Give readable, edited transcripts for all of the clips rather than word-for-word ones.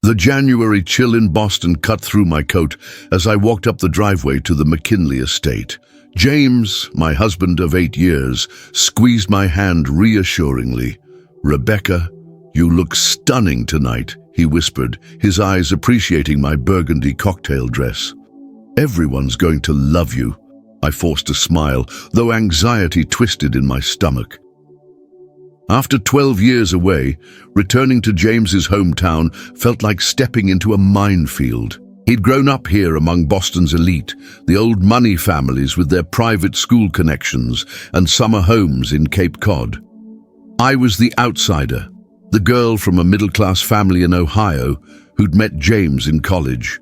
The January chill in Boston cut through my coat as I walked up the driveway to the McKinley estate. James, my husband of 8 years, squeezed my hand reassuringly. "Rebecca, you look stunning tonight," he whispered, his eyes appreciating my burgundy cocktail dress. "Everyone's going to love you." I forced a smile, though anxiety twisted in my stomach. After 12 years away, returning to James's hometown felt like stepping into a minefield. He'd grown up here among Boston's elite, the old money families with their private school connections and summer homes in Cape Cod. I was the outsider, the girl from a middle-class family in Ohio who'd met James in college.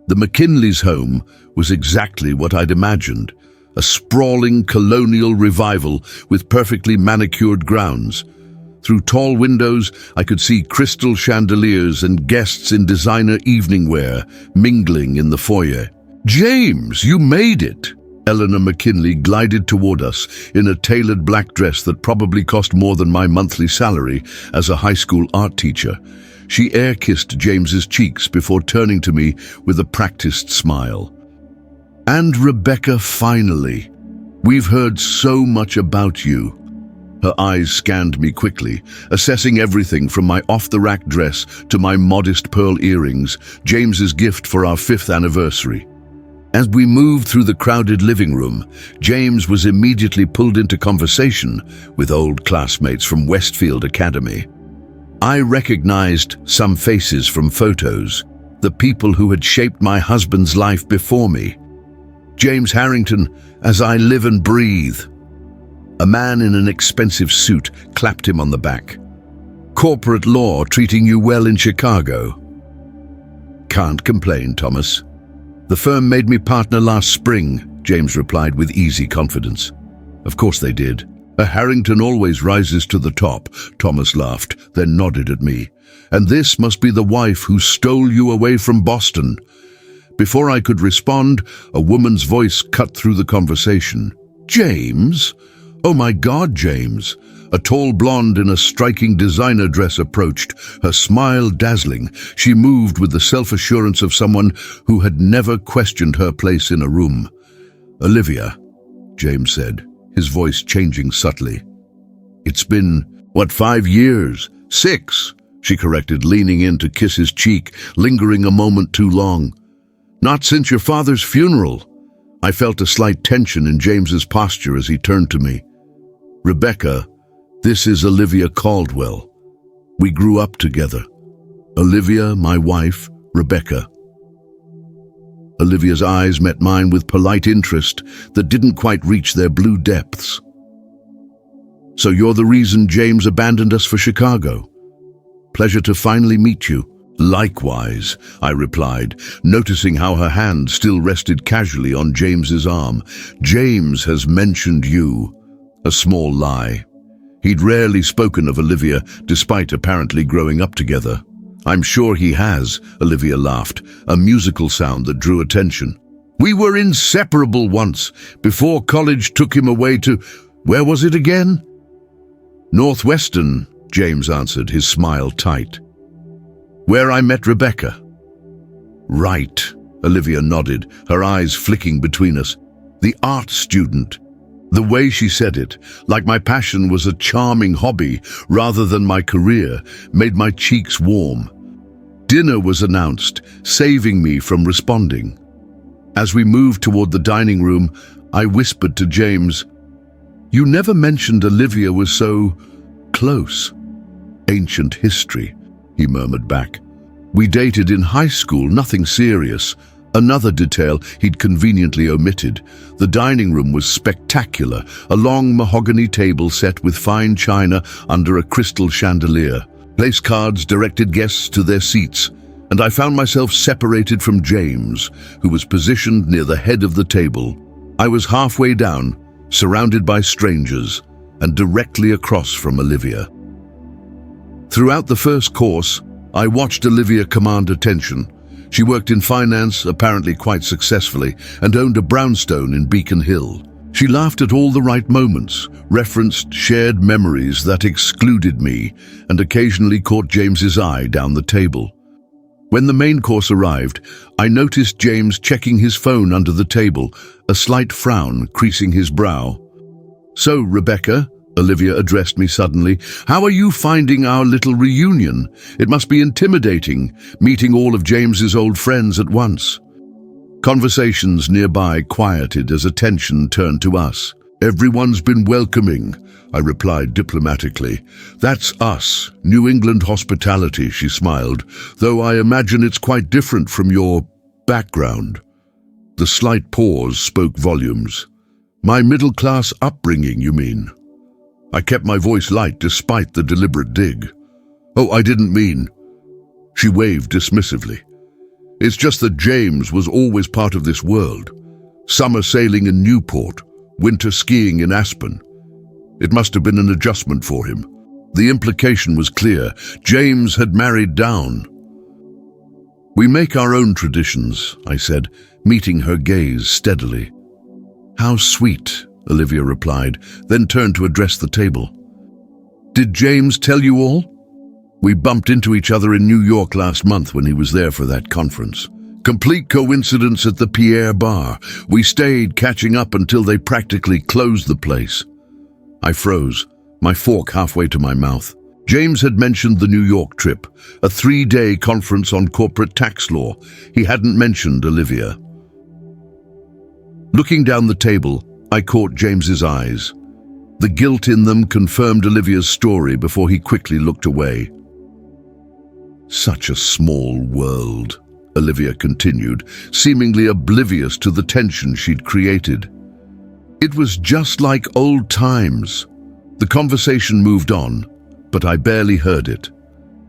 The McKinley's home was exactly what I'd imagined, a sprawling colonial revival with perfectly manicured grounds. Through tall windows, I could see crystal chandeliers and guests in designer evening wear mingling in the foyer. "James, you made it!" Eleanor McKinley glided toward us in a tailored black dress that probably cost more than my monthly salary as a high school art teacher. She air-kissed James's cheeks before turning to me with a practiced smile. "And Rebecca, finally. We've heard so much about you." Her eyes scanned me quickly, assessing everything from my off-the-rack dress to my modest pearl earrings, James's gift for our 5th anniversary. As we moved through the crowded living room, James was immediately pulled into conversation with old classmates from Westfield Academy. I recognized some faces from photos, the people who had shaped my husband's life before me. James Harrington, as I live and breathe. A man in an expensive suit clapped him on the back. "Corporate law treating you well in Chicago?" "Can't complain, Thomas. The firm made me partner last spring," James replied with easy confidence. "Of course they did. A Harrington always rises to the top," Thomas laughed, then nodded at me. "And this must be the wife who stole you away from Boston." Before I could respond, a woman's voice cut through the conversation. "James? Oh my God, James." A tall blonde in a striking designer dress approached, her smile dazzling. She moved with the self-assurance of someone who had never questioned her place in a room. "Olivia," James said, his voice changing subtly. "It's been, 5 years? 6, she corrected, leaning in to kiss his cheek, lingering a moment too long. "Not since your father's funeral." I felt a slight tension in James's posture as he turned to me. "Rebecca, this is Olivia Caldwell. We grew up together. Olivia, my wife, Rebecca." Olivia's eyes met mine with polite interest that didn't quite reach their blue depths. "So you're the reason James abandoned us for Chicago? Pleasure to finally meet you." "Likewise," I replied, noticing how her hand still rested casually on James's arm. "James has mentioned you." A small lie. He'd rarely spoken of Olivia, despite apparently growing up together. "I'm sure he has," Olivia laughed, a musical sound that drew attention. "We were inseparable once, before college took him away to... where was it again?" "Northwestern," James answered, his smile tight. "Where I met Rebecca." "Right," Olivia nodded, her eyes flicking between us. "The art student." The way she said it, like my passion was a charming hobby rather than my career, made my cheeks warm. Dinner was announced, saving me from responding. As we moved toward the dining room, I whispered to James, "You never mentioned Olivia was so close." "Ancient history," he murmured back. "We dated in high school, nothing serious." Another detail he'd conveniently omitted. The dining room was spectacular, a long mahogany table set with fine china under a crystal chandelier. Place cards directed guests to their seats, and I found myself separated from James, who was positioned near the head of the table. I was halfway down, surrounded by strangers, and directly across from Olivia. Throughout the first course, I watched Olivia command attention. She worked in finance, apparently quite successfully, and owned a brownstone in Beacon Hill. She laughed at all the right moments, referenced shared memories that excluded me, and occasionally caught James's eye down the table. When the main course arrived, I noticed James checking his phone under the table, a slight frown creasing his brow. "So, Rebecca," Olivia addressed me suddenly, "how are you finding our little reunion? It must be intimidating, meeting all of James's old friends at once." Conversations nearby quieted as attention turned to us. "Everyone's been welcoming," I replied diplomatically. "That's us, New England hospitality," she smiled, "though I imagine it's quite different from your background." The slight pause spoke volumes. "My middle-class upbringing, you mean?" I kept my voice light despite the deliberate dig. "Oh, I didn't mean." She waved dismissively. "It's just that James was always part of this world. Summer sailing in Newport, winter skiing in Aspen. It must have been an adjustment for him." The implication was clear. James had married down. "We make our own traditions," I said, meeting her gaze steadily. "How sweet," Olivia replied, then turned to address the table. "Did James tell you all?" "We bumped into each other in New York last month when he was there for that conference. Complete coincidence at the Pierre Bar. We stayed catching up until they practically closed the place." I froze, my fork halfway to my mouth. James had mentioned the New York trip, a 3-day conference on corporate tax law. He hadn't mentioned Olivia. Looking down the table, I caught James's eyes. The guilt in them confirmed Olivia's story before he quickly looked away. "Such a small world," Olivia continued, seemingly oblivious to the tension she'd created. "It was just like old times." The conversation moved on, but I barely heard it.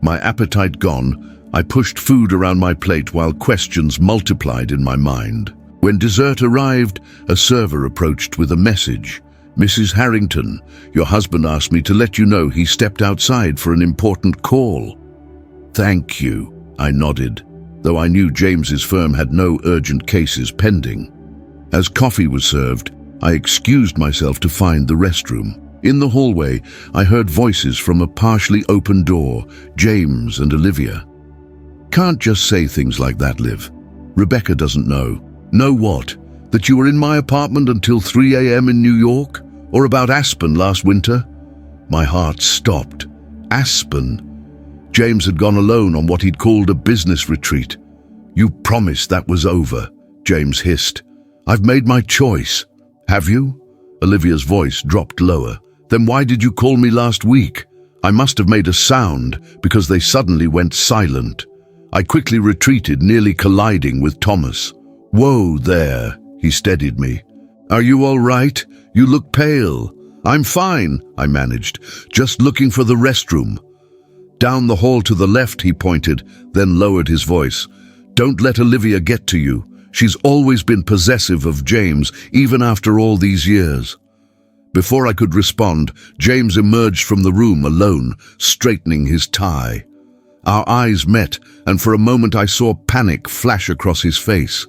My appetite gone, I pushed food around my plate while questions multiplied in my mind. When dessert arrived, a server approached with a message. "Mrs. Harrington, your husband asked me to let you know he stepped outside for an important call." "Thank you," I nodded, though I knew James's firm had no urgent cases pending. As coffee was served, I excused myself to find the restroom. In the hallway, I heard voices from a partially open door, James and Olivia. "Can't just say things like that, Liv. Rebecca doesn't know." "Know what? That you were in my apartment until 3 a.m. in New York? Or about Aspen last winter?" My heart stopped. Aspen? James had gone alone on what he'd called a business retreat. "You promised that was over," James hissed. "I've made my choice." "Have you?" Olivia's voice dropped lower. "Then why did you call me last week?" I must have made a sound because they suddenly went silent. I quickly retreated, nearly colliding with Thomas. "Whoa there," he steadied me. "Are you all right? You look pale." "I'm fine," I managed, "just looking for the restroom." "Down the hall to the left," he pointed, then lowered his voice. "Don't let Olivia get to you. She's always been possessive of James, even after all these years." Before I could respond, James emerged from the room alone, straightening his tie. Our eyes met, and for a moment I saw panic flash across his face.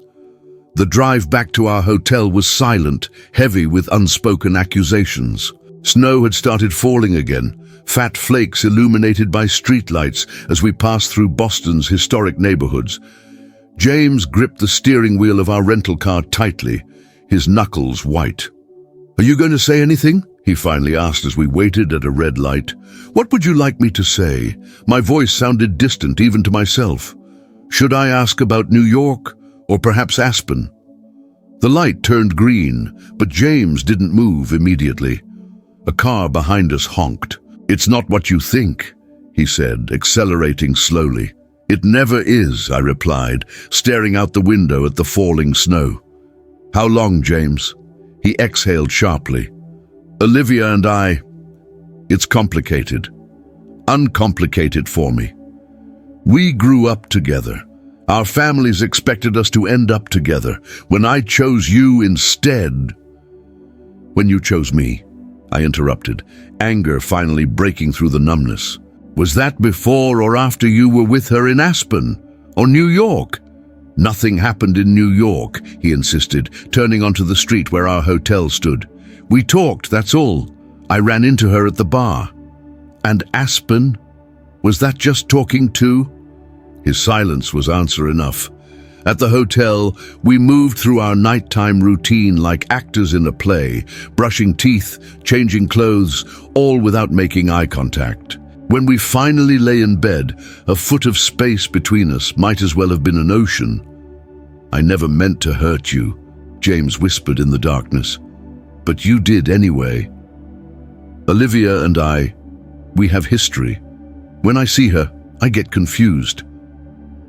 The drive back to our hotel was silent, heavy with unspoken accusations. Snow had started falling again, fat flakes illuminated by streetlights as we passed through Boston's historic neighborhoods. James gripped the steering wheel of our rental car tightly, his knuckles white. "Are you going to say anything?" he finally asked as we waited at a red light. "What would you like me to say?" My voice sounded distant even to myself. "Should I ask about New York? Or perhaps Aspen?" The light turned green, but James didn't move immediately. A car behind us honked. "It's not what you think," he said, accelerating slowly. "It never is," I replied, staring out the window at the falling snow. "How long, James?" He exhaled sharply. "Olivia and I, it's complicated. Uncomplicated for me. We grew up together. Our families expected us to end up together. When I chose you instead..." "When you chose me," I interrupted, anger finally breaking through the numbness. "Was that before or after you were with her in Aspen? Or New York?" "Nothing happened in New York," he insisted, turning onto the street where our hotel stood. "We talked, that's all. I ran into her at the bar." "And Aspen? Was that just talking too?" His silence was answer enough. At the hotel, we moved through our nighttime routine like actors in a play, brushing teeth, changing clothes, all without making eye contact. When we finally lay in bed, a foot of space between us might as well have been an ocean. "I never meant to hurt you," James whispered in the darkness. "But you did anyway." Olivia and I, we have history. When I see her, I get confused.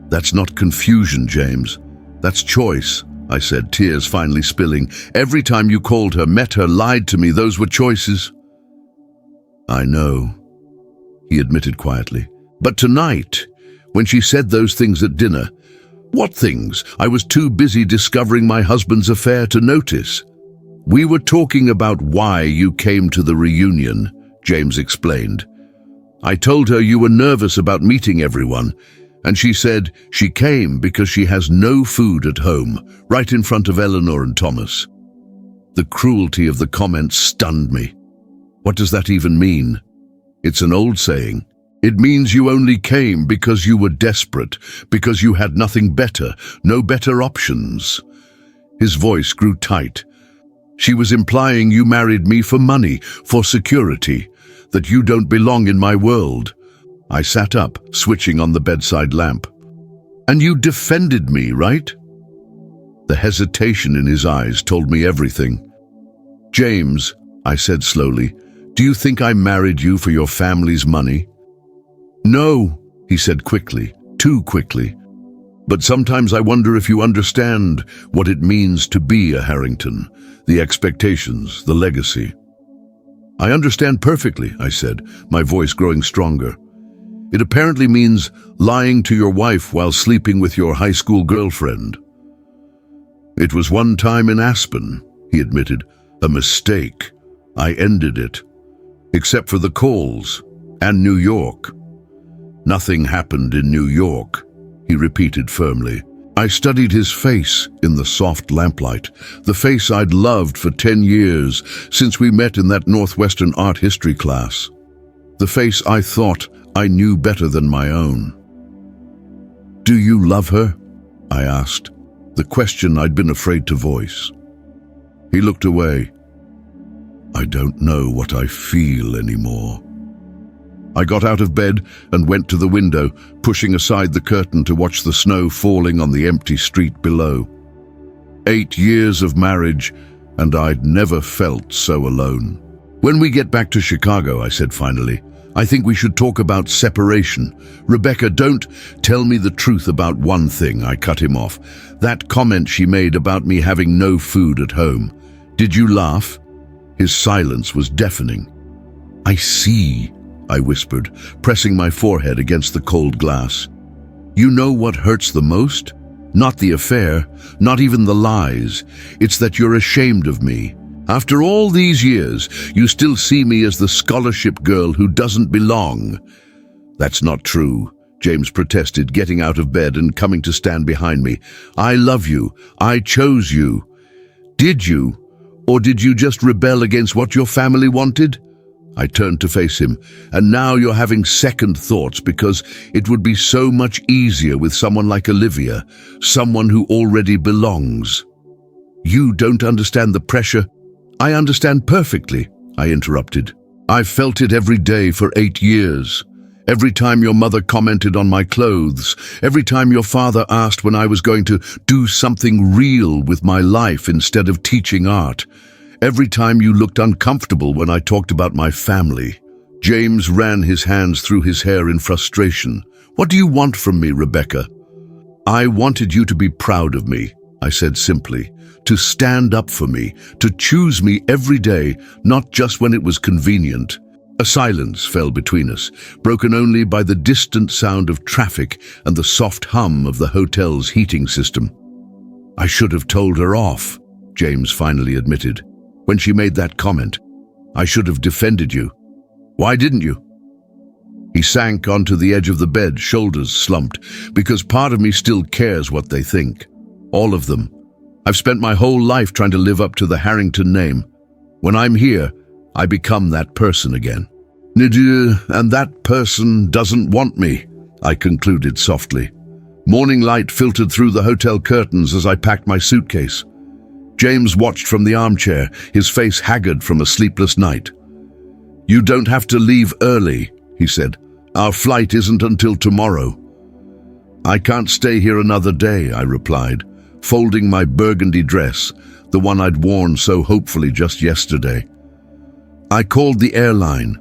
"That's not confusion, James. That's choice," I said, tears finally spilling. "Every time you called her, met her, lied to me, those were choices." "I know," he admitted quietly. "But tonight, when she said those things at dinner—" "What things? I was too busy discovering my husband's affair to notice." "We were talking about why you came to the reunion," James explained. "I told her you were nervous about meeting everyone, and she said she came because she has no food at home, right in front of Eleanor and Thomas." The cruelty of the comment stunned me. What does that even mean? It's an old saying. It means you only came because you were desperate, because you had nothing better, no better options. His voice grew tight. "She was implying you married me for money, for security, that you don't belong in my world." I sat up, switching on the bedside lamp. "And you defended me, right?" The hesitation in his eyes told me everything. "James," I said slowly, "do you think I married you for your family's money?" "No," he said quickly, too quickly. "But sometimes I wonder if you understand what it means to be a Harrington, the expectations, the legacy." "I understand perfectly," I said, my voice growing stronger. "It apparently means lying to your wife while sleeping with your high school girlfriend." "It was one time in Aspen," he admitted. "A mistake. I ended it. Except for the calls. And New York." "Nothing happened in New York," he repeated firmly. I studied his face in the soft lamplight, the face I'd loved for 10 years, since we met in that Northwestern art history class. The face I thought I knew better than my own. "Do you love her?" I asked, the question I'd been afraid to voice. He looked away. "I don't know what I feel anymore." I got out of bed and went to the window, pushing aside the curtain to watch the snow falling on the empty street below. 8 years of marriage, and I'd never felt so alone. "When we get back to Chicago," I said finally, "I think we should talk about separation. Rebecca, don't tell me the truth about one thing," I cut him off. "That comment she made about me having no food at home. Did you laugh?" His silence was deafening. "I see," I whispered, pressing my forehead against the cold glass. "You know what hurts the most? Not the affair, not even the lies. It's that you're ashamed of me. After all these years, you still see me as the scholarship girl who doesn't belong." "That's not true," James protested, getting out of bed and coming to stand behind me. "I love you. I chose you." "Did you? Or did you just rebel against what your family wanted?" I turned to face him. "And now you're having second thoughts because it would be so much easier with someone like Olivia, someone who already belongs." "You don't understand the pressure." "I understand perfectly," I interrupted. "I've felt it every day for 8 years. Every time your mother commented on my clothes, every time your father asked when I was going to do something real with my life instead of teaching art. Every time you looked uncomfortable when I talked about my family." James ran his hands through his hair in frustration. "What do you want from me, Rebecca?" "I wanted you to be proud of me," I said simply, "to stand up for me, to choose me every day, not just when it was convenient." A silence fell between us, broken only by the distant sound of traffic and the soft hum of the hotel's heating system. "I should have told her off," James finally admitted. "When she made that comment, I should have defended you. Why didn't you?" He sank onto the edge of the bed, shoulders slumped, "Because part of me still cares what they think. All of them. I've spent my whole life trying to live up to the Harrington name. When I'm here, I become that person again. And that person doesn't want me," I concluded softly. Morning light filtered through the hotel curtains as I packed my suitcase. James watched from the armchair, his face haggard from a sleepless night. "You don't have to leave early," he said. "Our flight isn't until tomorrow." "I can't stay here another day," I replied, folding my burgundy dress, the one I'd worn so hopefully just yesterday. I called the airline.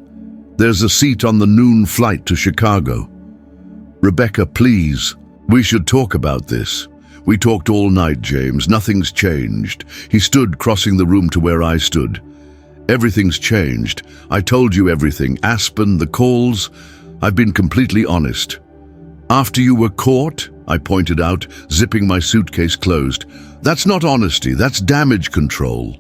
"There's a seat on the noon flight to Chicago." "Rebecca, please, we should talk about this." "We talked all night, James. Nothing's changed." He stood, crossing the room to where I stood. "Everything's changed. I told you everything. Aspen, the calls. I've been completely honest." "After you were caught?" I pointed out, zipping my suitcase closed. "That's not honesty, that's damage control."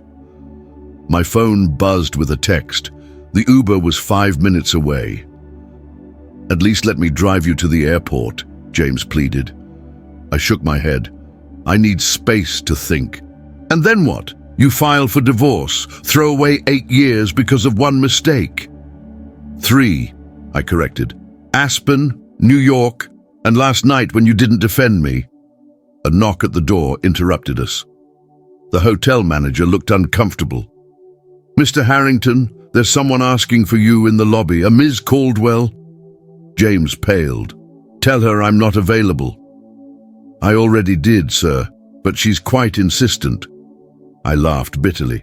My phone buzzed with a text. The Uber was 5 minutes away. "At least let me drive you to the airport," James pleaded. I shook my head. "I need space to think." "And then what? You file for divorce, throw away 8 years because of one mistake." 3, I corrected. "Aspen, New York, and last night when you didn't defend me." A knock at the door interrupted us. The hotel manager looked uncomfortable. "Mr. Harrington, there's someone asking for you in the lobby, a Ms. Caldwell." James paled. "Tell her I'm not available." "I already did, sir, but she's quite insistent." I laughed bitterly.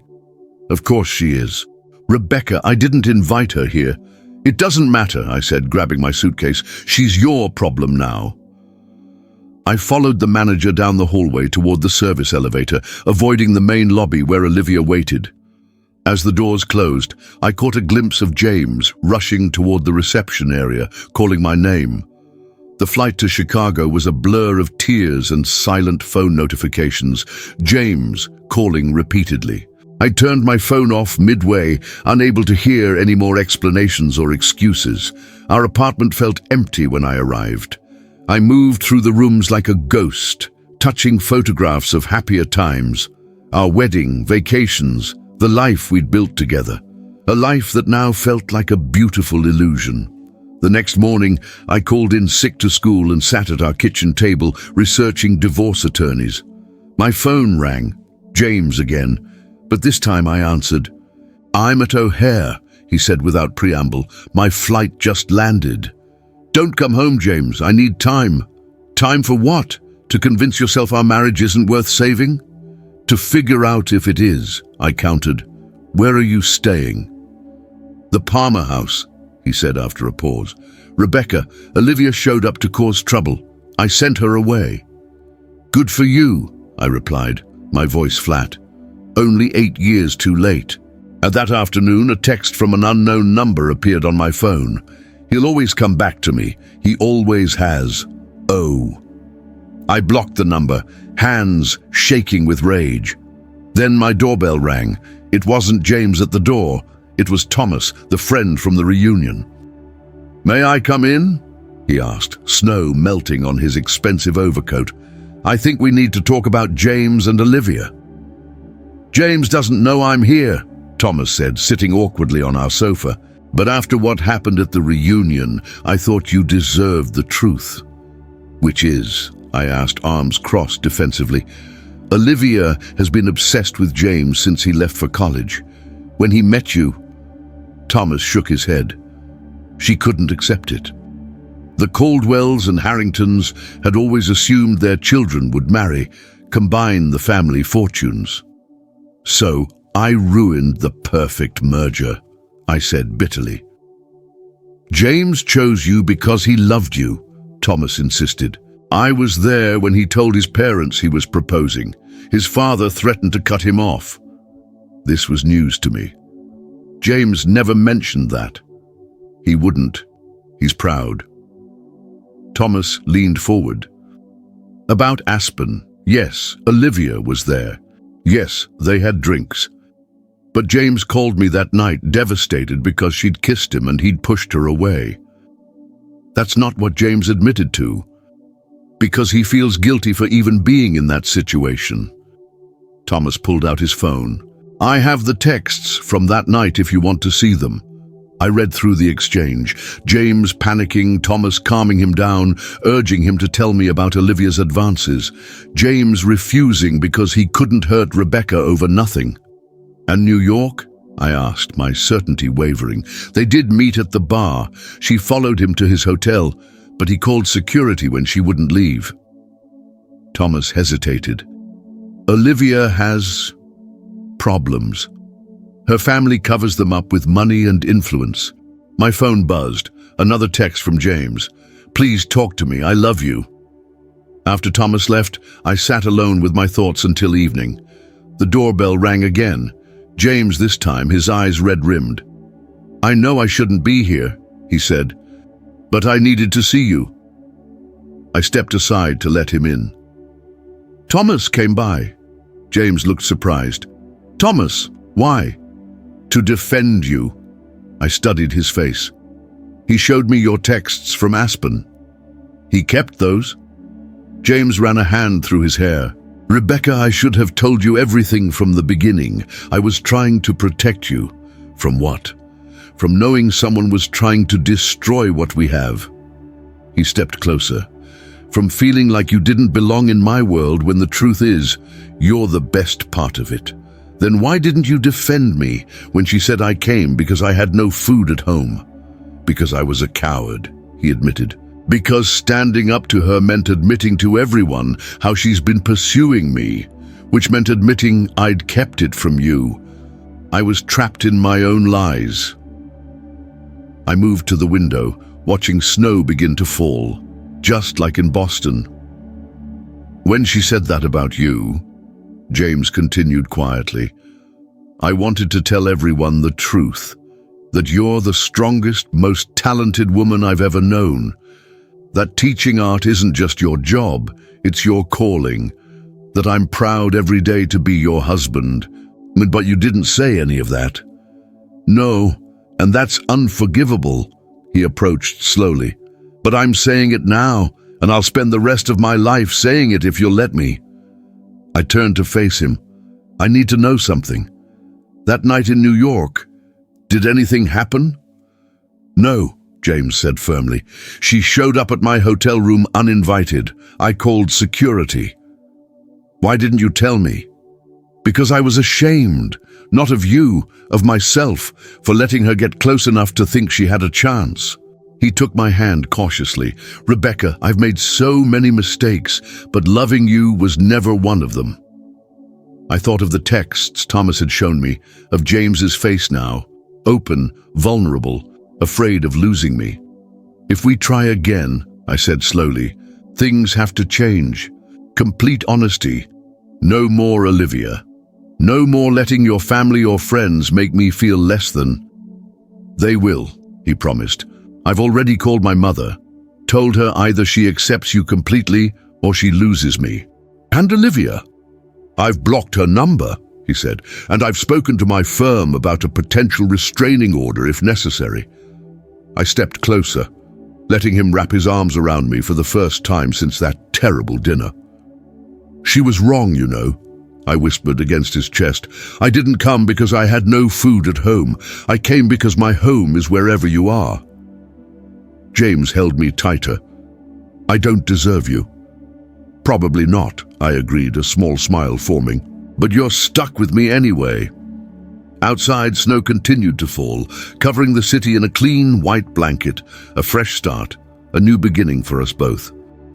"Of course she is. Rebecca, I didn't invite her here." "It doesn't matter," I said, grabbing my suitcase. "She's your problem now." I followed the manager down the hallway toward the service elevator, avoiding the main lobby where Olivia waited. As the doors closed, I caught a glimpse of James rushing toward the reception area, calling my name. The flight to Chicago was a blur of tears and silent phone notifications. James calling repeatedly. I turned my phone off midway, unable to hear any more explanations or excuses. Our apartment felt empty when I arrived. I moved through the rooms like a ghost, touching photographs of happier times, our wedding, vacations, the life we'd built together, a life that now felt like a beautiful illusion. The next morning, I called in sick to school and sat at our kitchen table researching divorce attorneys. My phone rang, James again, but this time I answered. "I'm at O'Hare," he said without preamble. "My flight just landed." "Don't come home, James. I need time." "Time for what? To convince yourself our marriage isn't worth saving?" "To figure out if it is," I countered. "Where are you staying?" "The Palmer House," he said after a pause. "Rebecca, Olivia showed up to cause trouble. I sent her away." "Good for you," I replied, my voice flat. "Only 8 years too late." At that afternoon, a text from an unknown number appeared on my phone. "He'll always come back to me. He always has. Oh." I blocked the number, hands shaking with rage. Then my doorbell rang. It wasn't James at the door. It was Thomas, the friend from the reunion. "May I come in?" he asked, snow melting on his expensive overcoat. "I think we need to talk about James and Olivia." "James doesn't know I'm here," Thomas said, sitting awkwardly on our sofa. "But after what happened at the reunion, I thought you deserved the truth." "Which is?" I asked, arms crossed defensively. "Olivia has been obsessed with James since he left for college. When he met you..." Thomas shook his head. "She couldn't accept it. The Caldwells and Harringtons had always assumed their children would marry, combine the family fortunes. So I ruined the perfect merger," I said bitterly. "James chose you because he loved you," Thomas insisted. "I was there when he told his parents he was proposing. His father threatened to cut him off." This was news to me. James never mentioned that. He wouldn't. He's proud. Thomas leaned forward. "About Aspen, yes, Olivia was there. Yes, they had drinks. But James called me that night devastated because she'd kissed him and he'd pushed her away. That's not what James admitted to, because he feels guilty for even being in that situation." Thomas pulled out his phone. "I have the texts from that night if you want to see them." I read through the exchange, James panicking, Thomas calming him down, urging him to tell me about Olivia's advances, James refusing because he couldn't hurt Rebecca over nothing. And New York? I asked, my certainty wavering. They did meet at the bar. She followed him to his hotel, but he called security when she wouldn't leave. Thomas hesitated. Olivia has problems. Her family covers them up with money and influence. My phone buzzed. Another text from James. Please talk to me. I love you. After Thomas left, I sat alone with my thoughts until evening. The doorbell rang again. James this time, his eyes red-rimmed. I know I shouldn't be here, he said, but I needed to see you. I stepped aside to let him in. Thomas came by. James looked surprised. Thomas, why? To defend you. I studied his face. He showed me your texts from Aspen. He kept those? James ran a hand through his hair. Rebecca, I should have told you everything from the beginning. I was trying to protect you. From what? From knowing someone was trying to destroy what we have. He stepped closer. From feeling like you didn't belong in my world when the truth is, you're the best part of it. Then why didn't you defend me when she said I came because I had no food at home? Because I was a coward, he admitted. Because standing up to her meant admitting to everyone how she's been pursuing me, which meant admitting I'd kept it from you. I was trapped in my own lies. I moved to the window, watching snow begin to fall, just like in Boston. When she said that about you, James continued quietly, I wanted to tell everyone the truth, that you're the strongest, most talented woman I've ever known, that teaching art isn't just your job, it's your calling, that I'm proud every day to be your husband. But you didn't say any of that. No, and that's unforgivable, he approached slowly. But I'm saying it now, and I'll spend the rest of my life saying it if you'll let me. I turned to face him. I need to know something. That night in New York, did anything happen? No, James said firmly. She showed up at my hotel room uninvited. I called security. Why didn't you tell me? Because I was ashamed, not of you, of myself, for letting her get close enough to think she had a chance. He took my hand cautiously. Rebecca, I've made so many mistakes, but loving you was never one of them. I thought of the texts Thomas had shown me, of James's face now, open, vulnerable, afraid of losing me. If we try again, I said slowly, things have to change. Complete honesty. No more Olivia. No more letting your family or friends make me feel less than. They will, he promised. I've already called my mother, told her either she accepts you completely or she loses me. And Olivia? I've blocked her number, he said, and I've spoken to my firm about a potential restraining order if necessary. I stepped closer, letting him wrap his arms around me for the first time since that terrible dinner. She was wrong, you know, I whispered against his chest. I didn't come because I had no food at home. I came because my home is wherever you are. James held me tighter. I don't deserve you. Probably not, I agreed, a small smile forming. But you're stuck with me anyway. Outside, snow continued to fall, covering the city in a clean white blanket, a fresh start, a new beginning for us both.